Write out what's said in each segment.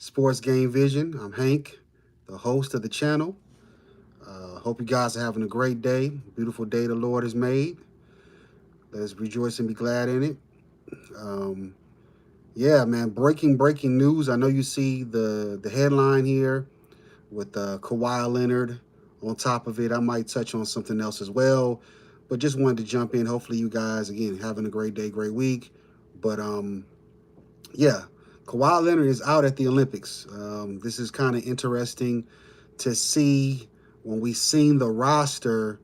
Sports Game Vision. I'm Hank, the host of the channel. Hope you guys are having a great day. Beautiful day the Lord has made. Let us rejoice and be glad in it. Um, yeah, man, breaking news. I know you see the headline here with Kawhi Leonard on top of it. I might touch on something else as well, but just wanted to jump in. Hopefully, you guys again having a great day, great week. But yeah, Kawhi Leonard is out at the Olympics. This is kind of interesting to see when we seen the roster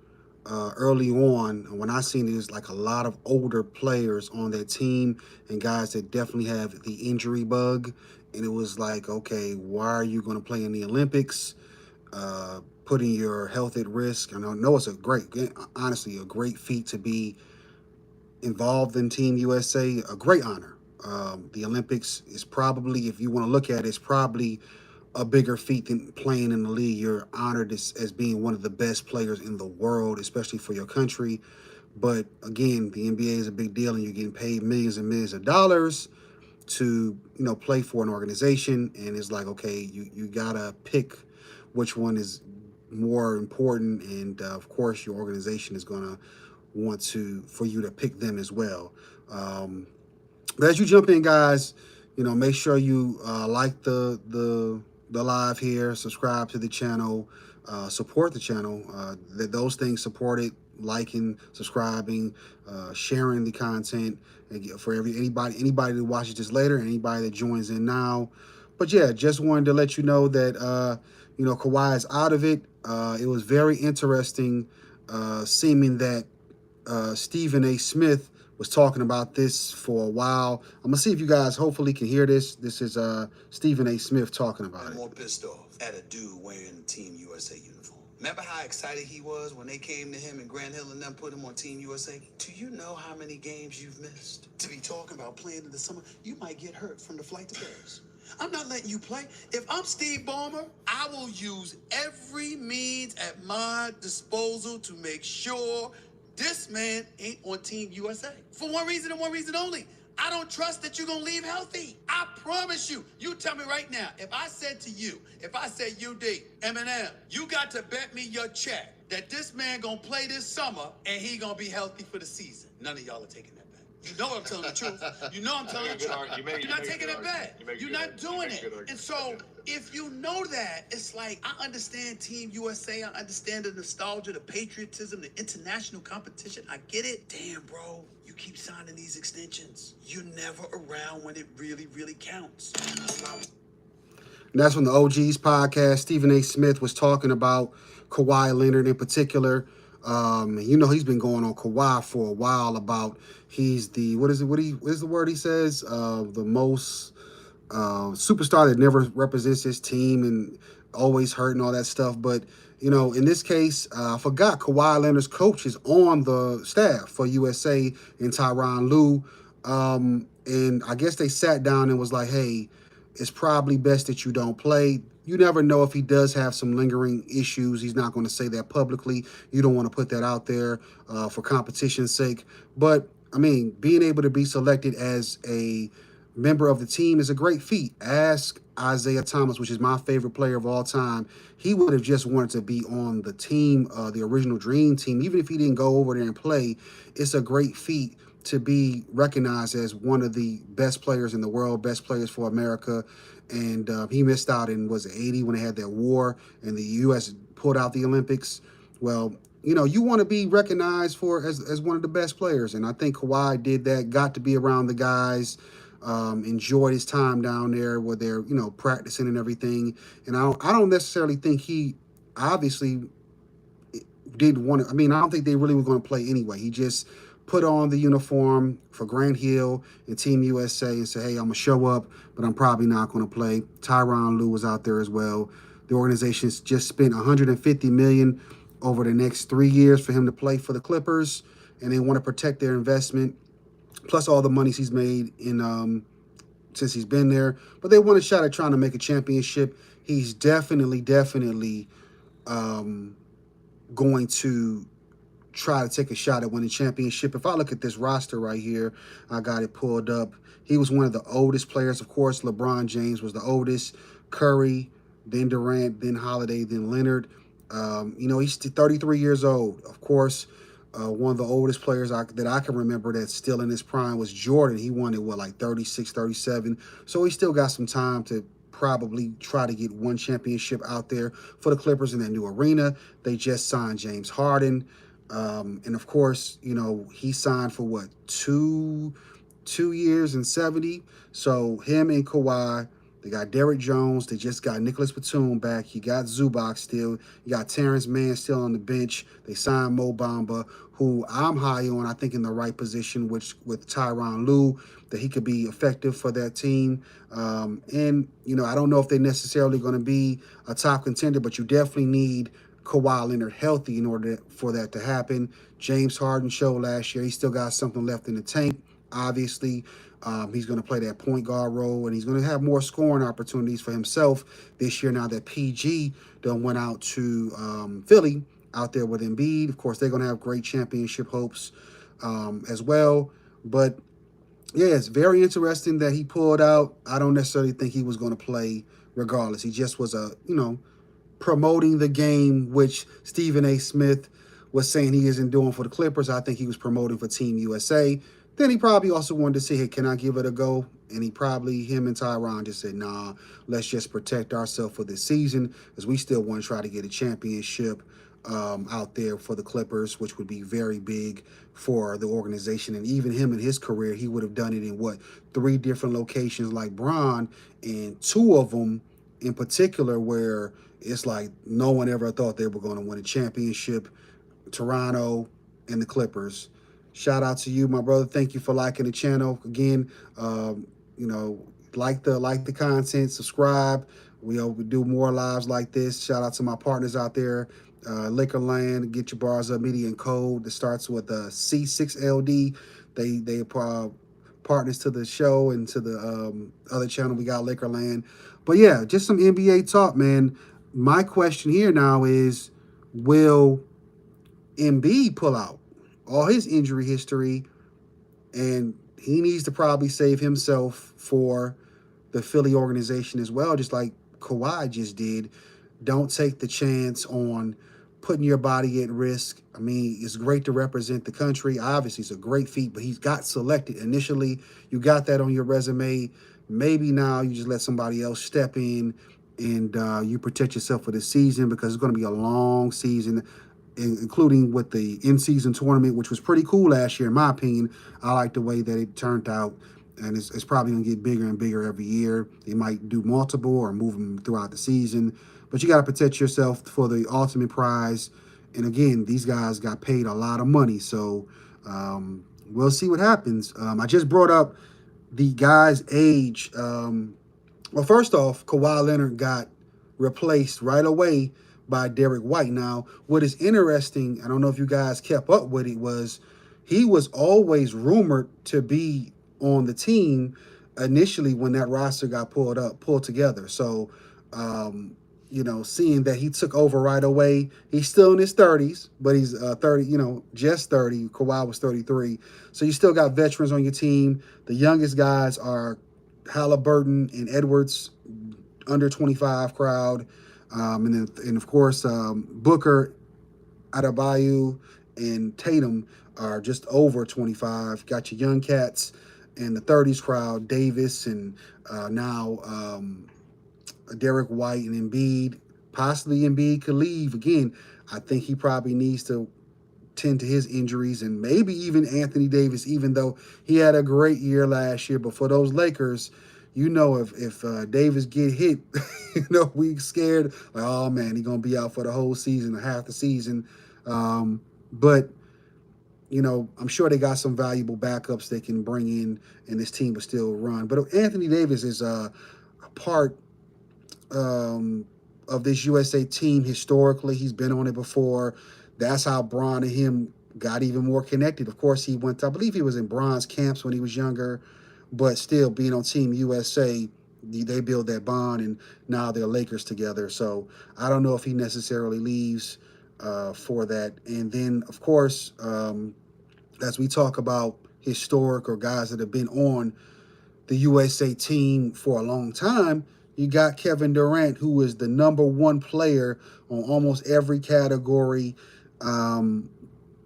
early on. When I seen it, there's like a lot of older players on that team and guys that definitely have the injury bug. And it was like, okay, why are you going to play in the Olympics? Putting your health at risk. And I know it's honestly, a great feat to be involved in Team USA. A great honor. The Olympics is probably, if you want to look at it, it's probably a bigger feat than playing in the league. You're honored as being one of the best players in the world, especially for your country. But again, the NBA is a big deal, and you're getting paid millions and millions of dollars to play for an organization. And it's like, okay, you gotta pick which one is more important, and of course, your organization is gonna want for you to pick them as well. But as you jump in, guys, make sure you like the live here, subscribe to the channel, support the channel. Those things support it, liking, subscribing, sharing the content, and for anybody that watches this later, and anybody that joins in now. But yeah, just wanted to let you know that Kawhi is out of it. It was very interesting, seeming that Stephen A. Smith was talking about this for a while. I'm gonna see if you guys hopefully can hear this. This is Stephen A. Smith talking about I'm it. more pissed off at a dude wearing the Team USA uniform. Remember how excited he was when they came to him and Grant Hill and them put him on Team USA? Do you know how many games you've missed? To be talking about playing in the summer, you might get hurt from the flight to Paris. I'm not letting you play. If I'm Steve Ballmer, I will use every means at my disposal to make sure this man ain't on Team USA. For one reason and one reason only. I don't trust that you're going to leave healthy. I promise you. You tell me right now, if I said, UD, Eminem, you got to bet me your check that this man going to play this summer and he going to be healthy for the season. None of y'all are taking that bet. You know I'm telling the truth. You know I'm telling the truth. You're not taking that bet. You're not doing it. And so if you know that, it's like, I understand Team USA. I understand the nostalgia, the patriotism, the international competition. I get it. Damn, bro. You keep signing these extensions. You're never around when it really, really counts. And that's when the OGs podcast, Stephen A. Smith was talking about Kawhi Leonard in particular. He's been going on Kawhi for a while about he's the, what is the word he says? The most superstar that never represents his team and always hurt and all that stuff. But, in this case, I forgot Kawhi Leonard's coach is on the staff for USA and Tyronn Lue. And I guess they sat down and was like, hey, it's probably best that you don't play. You never know if he does have some lingering issues. He's not going to say that publicly. You don't want to put that out there for competition's sake. But, I mean, being able to be selected as a member of the team is a great feat. Ask Isaiah Thomas, which is my favorite player of all time. He would have just wanted to be on the team, the original Dream Team. Even if he didn't go over there and play, it's a great feat to be recognized as one of the best players in the world, best players for America. And he missed out in, was it 80 when they had that war and the U.S. pulled out the Olympics? Well, you want to be recognized as one of the best players. And I think Kawhi did that, got to be around the guys, enjoyed his time down there where they're, practicing and everything. And I don't necessarily think he obviously didn't want to. I mean, I don't think they really were going to play anyway. He just put on the uniform for Grant Hill and Team USA and said, hey, I'm going to show up, but I'm probably not going to play. Tyronn Lue was out there as well. The organization's just spent $150 million over the next 3 years for him to play for the Clippers, and they want to protect their investment, plus all the monies he's made in since he's been there. But they want a shot at trying to make a championship. He's definitely going to try to take a shot at winning championship. If I look at this roster right here, I got it pulled up. He was one of the oldest players. Of course, LeBron James was the oldest. Curry, then Durant, then Holiday, then Leonard. He's 33 years old. Of course, one of the oldest players that I can remember that's still in his prime was Jordan. He won it, like 36, 37. So he still got some time to probably try to get one championship out there for the Clippers in that new arena. They just signed James Harden. And of course, he signed for what, 2 years and 70. So him and Kawhi, they got Derrick Jones. They just got Nicholas Batum back. You got Zubac still. You got Terrence Mann still on the bench. They signed Mo Bamba, who I'm high on, I think, in the right position, which with Tyronn Lue, that he could be effective for that team. I don't know if they're necessarily going to be a top contender, but you definitely need Kawhi Leonard healthy in order for that to happen. James Harden showed last year he still got something left in the tank. Obviously, he's going to play that point guard role, and he's going to have more scoring opportunities for himself this year now that PG done went out to Philly out there with Embiid. Of course, they're going to have great championship hopes as well. But, yeah, it's very interesting that he pulled out. I don't necessarily think he was going to play regardless. He just was promoting the game, which Stephen A. Smith was saying he isn't doing for the Clippers. I think he was promoting for Team USA. Then he probably also wanted to say, hey, can I give it a go? And him and Tyronn just said, nah, let's just protect ourselves for this season because we still want to try to get a championship out there for the Clippers, which would be very big for the organization. And even him in his career, he would have done it in 3 different locations like Bron, and 2 of them in particular where it's like no one ever thought they were going to win a championship, Toronto and the Clippers. Shout out to you, my brother. Thank you for liking the channel. Again, like the content, subscribe. We do more lives like this. Shout out to my partners out there. Liquorland, Get Your Bars Up Media and Code that starts with C6LD. They partners to the show and to the other channel. We got Liquorland. But yeah, just some NBA talk, man. My question here now is, will Embiid pull out? All his injury history, and he needs to probably save himself for the Philly organization as well, just like Kawhi just did. Don't take the chance on putting your body at risk. I mean, it's great to represent the country. Obviously, it's a great feat, but he's got selected initially. You got that on your resume. Maybe now you just let somebody else step in and you protect yourself for the season, because it's going to be a long season, including with the in-season tournament, which was pretty cool last year, in my opinion. I like the way that it turned out, and it's probably going to get bigger and bigger every year. They might do multiple or move them throughout the season, but you got to protect yourself for the ultimate prize. And again, these guys got paid a lot of money, so we'll see what happens. I just brought up the guy's age. Well, first off, Kawhi Leonard got replaced right away by Derek White. Now, what is interesting, I don't know if you guys kept up with it, was he was always rumored to be on the team initially when that roster got pulled together. So, seeing that he took over right away, he's still in his 30s, but he's 30, just 30. Kawhi was 33. So you still got veterans on your team. The youngest guys are Halliburton and Edwards, under 25 crowd. And of course, Booker, Adebayo, and Tatum are just over 25. Got your young cats in the 30s crowd, Davis, and now Derek White and Embiid. Possibly Embiid could leave. Again, I think he probably needs to tend to his injuries, and maybe even Anthony Davis, even though he had a great year last year. But for those Lakers, if Davis get hit, we scared, like, oh man, he's gonna be out for the whole season or half the season. But I'm sure they got some valuable backups they can bring in, and this team will still run. But Anthony Davis is a part of this USA team historically. He's been on it before. That's how Bron and him got even more connected. Of course, I believe he was in Bron's camps when he was younger, but still being on Team USA, they build that bond, and now they're Lakers together. So I don't know if he necessarily leaves. for that. And then, of course, as we talk about historic or guys that have been on the USA team for a long time, you got Kevin Durant, who is the number one player on almost every category um,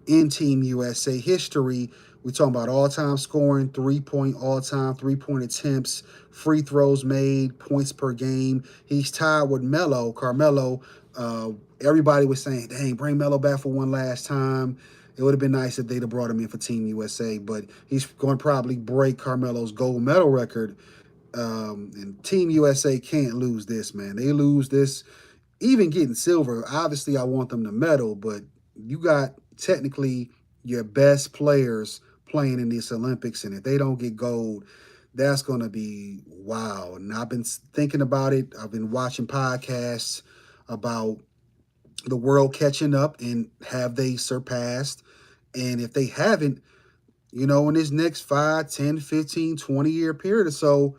in Team USA history. We talking about all-time scoring, three-point all-time three-point attempts, free throws made, points per game. He's tied with Carmelo. Uh, Everybody was saying, "Dang, bring Melo back for one last time." It would have been nice if they'd have brought him in for Team USA, but he's going to probably break Carmelo's gold medal record. And Team USA can't lose this, man. They lose this, even getting silver. Obviously, I want them to medal, but you got technically your best players playing in this Olympics, and if they don't get gold, that's going to be wow. And I've been thinking about it. I've been watching podcasts about the world catching up and have they surpassed? And if they haven't, in this next 5, 10, 15, 20-year period or so,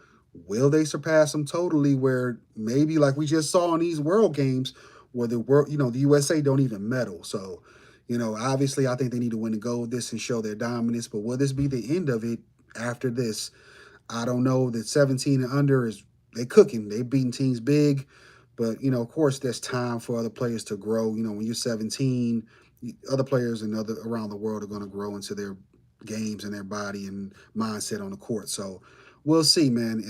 will they surpass them totally where maybe like we just saw in these world games where the USA don't even medal. So, obviously I think they need to win the gold this and show their dominance, but will this be the end of it after this? I don't know. That 17 and under is they cooking. They beating teams big, but of course, there's time for other players to grow. When you're 17, other players and other around the world are going to grow into their games and their body and mindset on the court. So we'll see, man.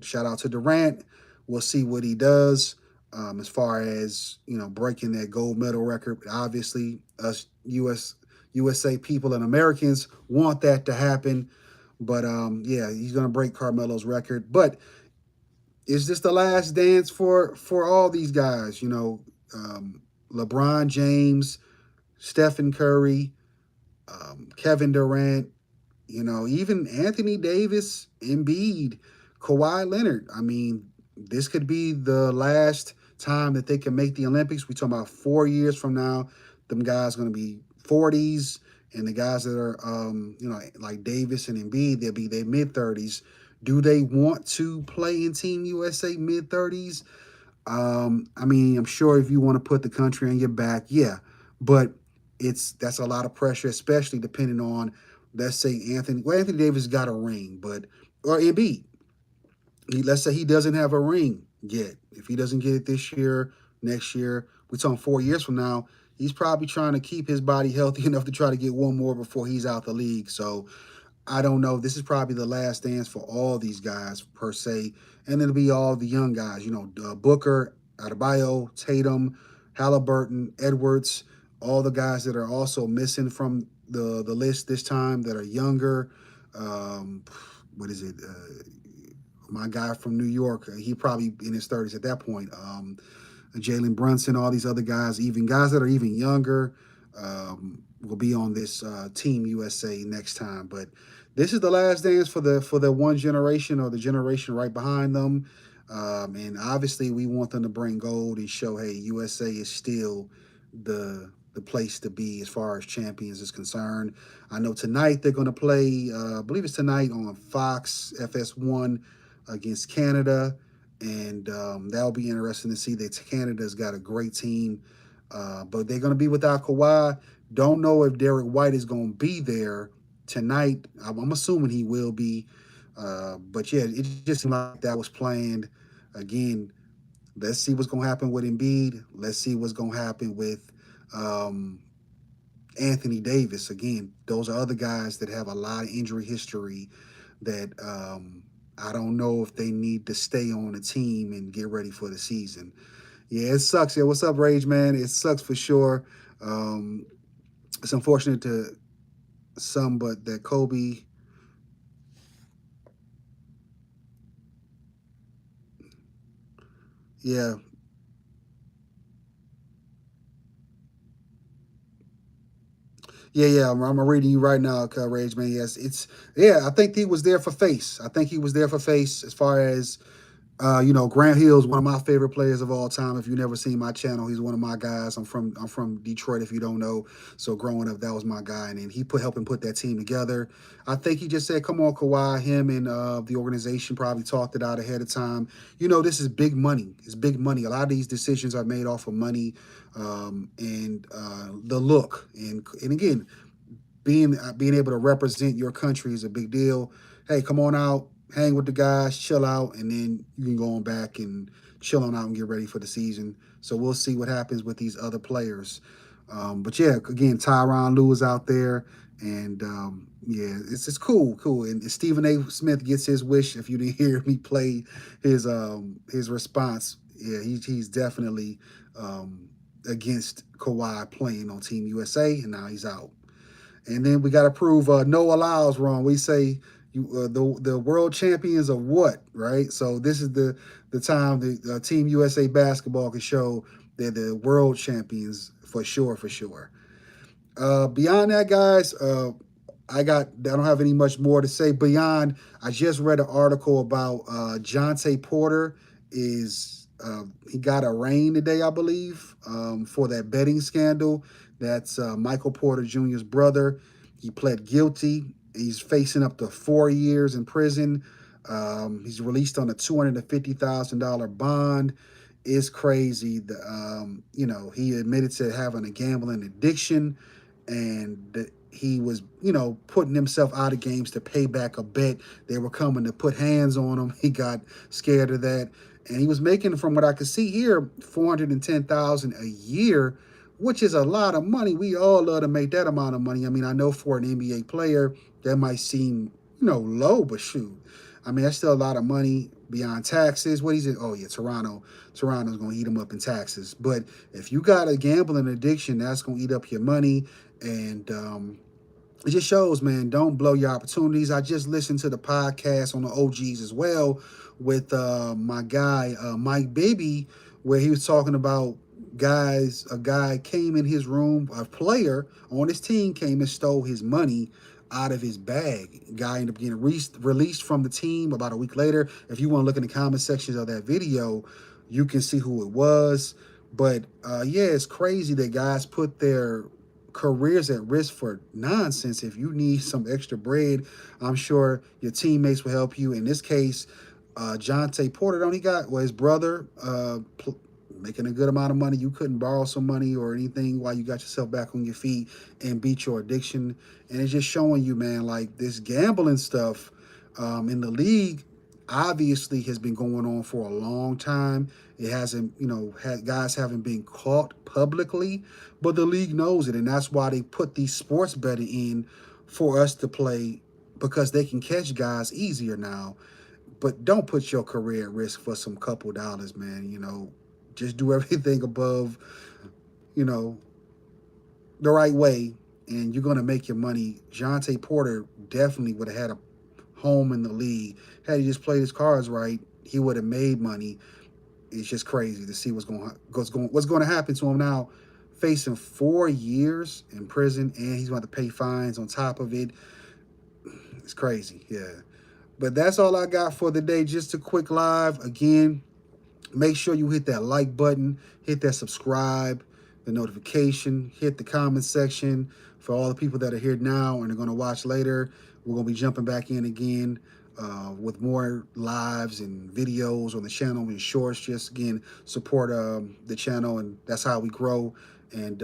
Shout out to Durant. We'll see what he does as far as breaking that gold medal record. Obviously, us USA people and Americans want that to happen. But yeah, he's gonna break Carmelo's record. But is this the last dance for all these guys? LeBron James, Stephen Curry, Kevin Durant, even Anthony Davis, Embiid, Kawhi Leonard. I mean, this could be the last time that they can make the Olympics. We talking about 4 years from now, them guys going to be 40s, and the guys that are, like Davis and Embiid, they'll be their mid 30s. Do they want to play in Team USA mid 30s? I mean, I'm sure if you want to put the country on your back, yeah, but that's a lot of pressure, especially depending on, let's say Anthony Davis got a ring, but or Embiid, let's say he doesn't have a ring yet. If he doesn't get it this year, next year, we're talking 4 years from now, he's probably trying to keep his body healthy enough to try to get one more before he's out the league. So I don't know. This is probably the last dance for all these guys per se, and it'll be all the young guys. Booker, Adebayo, Tatum, Halliburton, Edwards, all the guys that are also missing from the list this time that are younger. What is it? My guy from New York, he probably in his 30s at that point. Jalen Brunson, all these other guys, even guys that are even younger, will be on this Team USA next time. But this is the last dance for the one generation or the generation right behind them. And obviously, we want them to bring gold and show, hey, USA is still the place to be as far as champions is concerned. I know tonight they're going to play. I believe it's tonight on Fox FS1 against Canada, and that'll be interesting to see that Canada's got a great team, but they're going to be without Kawhi. Don't know if Derek White is going to be there tonight. I'm assuming he will be, but yeah, it just seemed like that was planned. Again, let's see what's going to happen with Embiid. Let's see what's going to happen with Anthony Davis. Again, those are other guys that have a lot of injury history that I don't know if they need to stay on the team and get ready for the season. Yeah, it sucks. Yeah, what's up, Rage Man? It sucks for sure. It's unfortunate to some, but that Kobe. Yeah, yeah. I'm reading you right now, Rage Man. Yes, I think he was there for face. I think he was there for face as far as Grant Hill is one of my favorite players of all time. If you never seen my channel, he's one of my guys. I'm from Detroit, if you don't know. So growing up, that was my guy, and then he helped him put that team together. I think he just said, "Come on, Kawhi." Him and the organization probably talked it out ahead of time. This is big money. It's big money. A lot of these decisions are made off of money, and the look, and again, being able to represent your country is a big deal. Hey, come on out, hang with the guys, chill out, and then you can go on back and chill on out and get ready for the season. So we'll see what happens with these other players. But yeah, again, Tyronn Lue is out there, and yeah, it's cool, cool. And Stephen A. Smith gets his wish. If you didn't hear me play his response, yeah, he's definitely against Kawhi playing on Team USA, and now he's out. And then we got to prove no allows wrong. We say the world champions of what, right? So this is the time the Team USA basketball can show they're the world champions for sure, for sure. Beyond that, guys, I don't have any much more to say. Beyond, I just read an article about Jonte Porter he got arraigned today, I believe, for that betting scandal. That's Michael Porter Jr.'s brother. He pled guilty. He's facing up to 4 years in prison. He's released on a $250,000 bond. It's crazy. He admitted to having a gambling addiction, and he was, putting himself out of games to pay back a bet. They were coming to put hands on him. He got scared of that, and he was making, from what I could see here, $410,000 a year, which is a lot of money. We all love to make that amount of money. I mean, I know for an NBA player that might seem, low, but shoot, I mean, that's still a lot of money beyond taxes. What is it? Oh yeah, Toronto. Toronto's gonna eat them up in taxes. But if you got a gambling addiction, that's gonna eat up your money, and it just shows, man. Don't blow your opportunities. I just listened to the podcast on the OGs as well with my guy Mike Bibby, where he was talking about a guy came in his room, a player on his team came and stole his money out of his bag. Guy ended up getting released from the team about a week later. If you want to look in the comment sections of that video, you can see who it was. But yeah, it's crazy that guys put their careers at risk for nonsense. If you need some extra bread, I'm sure your teammates will help you. In this case, Jonte Porter, don't he got, well, his brother making a good amount of money. You couldn't borrow some money or anything while you got yourself back on your feet and beat your addiction. And it's just showing you, man, like this gambling stuff in the league obviously has been going on for a long time. It hasn't, guys haven't been caught publicly, but the league knows it. And that's why they put these sports betting in for us to play, because they can catch guys easier now. But don't put your career at risk for some couple dollars, man. Just do everything above, the right way, and you're going to make your money. Jonte Porter definitely would have had a home in the league. Had he just played his cards right, he would have made money. It's just crazy to see what's going to happen to him now, facing 4 years in prison, and he's going to pay fines on top of it. It's crazy, yeah. But that's all I got for the day. Just a quick live. Again, make sure you hit that like button, hit that subscribe, the notification, hit the comment section. For all the people that are here now and are going to watch later, we're going to be jumping back in again with more lives and videos on the channel and shorts. Just, again, support the channel, and that's how we grow. And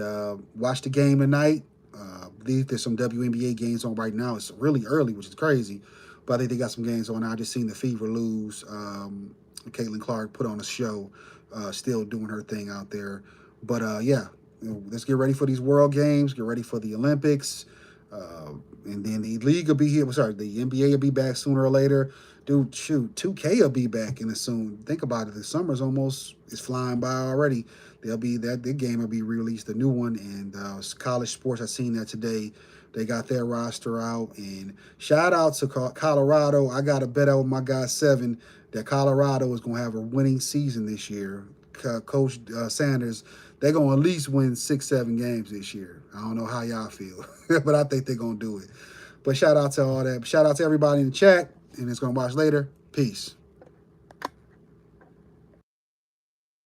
watch the game tonight. I believe there's some WNBA games on right now. It's really early, which is crazy. But I think they got some games on now. I just seen the Fever lose. Caitlin Clark put on a show, still doing her thing out there. But yeah, let's get ready for these World Games, get ready for the Olympics. And then the league will be here. Sorry, the NBA will be back sooner or later. Dude, shoot, 2K will be back in it soon. Think about it. The summer's is flying by already. The game will be released, a new one. And college sports, I seen that today. They got their roster out. And shout out to Colorado. I got a bet out with my guy 7 that Colorado is going to have a winning season this year. Coach Sanders, they're going to at least win 6-7 games this year. I don't know how y'all feel, but I think they're going to do it. But shout out to all that. Shout out to everybody in the chat, and it's going to watch later. Peace.